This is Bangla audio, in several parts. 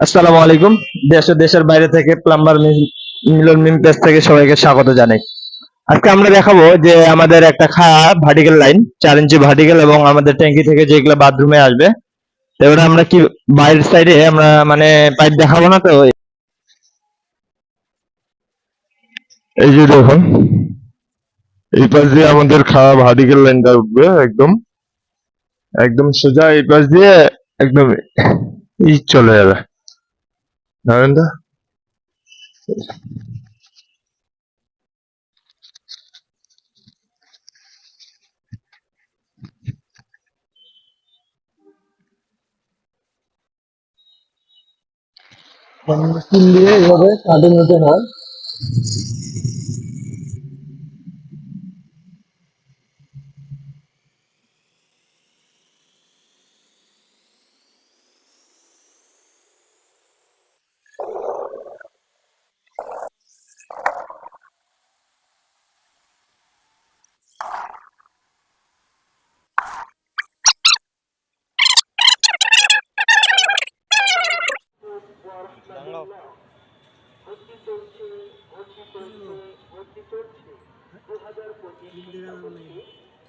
আসসালামু আলাইকুম। দেশ ও দেশের বাইরে থেকে প্লাম্বার মিলন মিম পেজ থেকে সবাইকে স্বাগত জানাই। আজকে আমরা দেখাবো যে আমাদের একটা ভার্টিক্যাল লাইন 4 ইঞ্চি ভার্টিক্যাল এবং আমাদের ট্যাঙ্কি থেকে যেগুলো বাথরুমে আসবে, তো ওটা আমরা কি বাইরের সাইডে আমরা মানে পাইপ দেখাবো না তো। এই যে দেখুন, এই পাশ দিয়ে আমাদের খাওয়া ভার্টিক্যাল লাইনটা উঠবে একদম একদম সোজা এই পাশ দিয়ে একদম চলে যাবে। ধরেন তো, মেশিন দিয়ে এইভাবে কাটিং হতে হয়।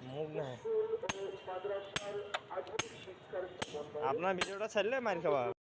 মুখ নাই আপনার ভিডিওটা ছাড়লে মার খাওয়া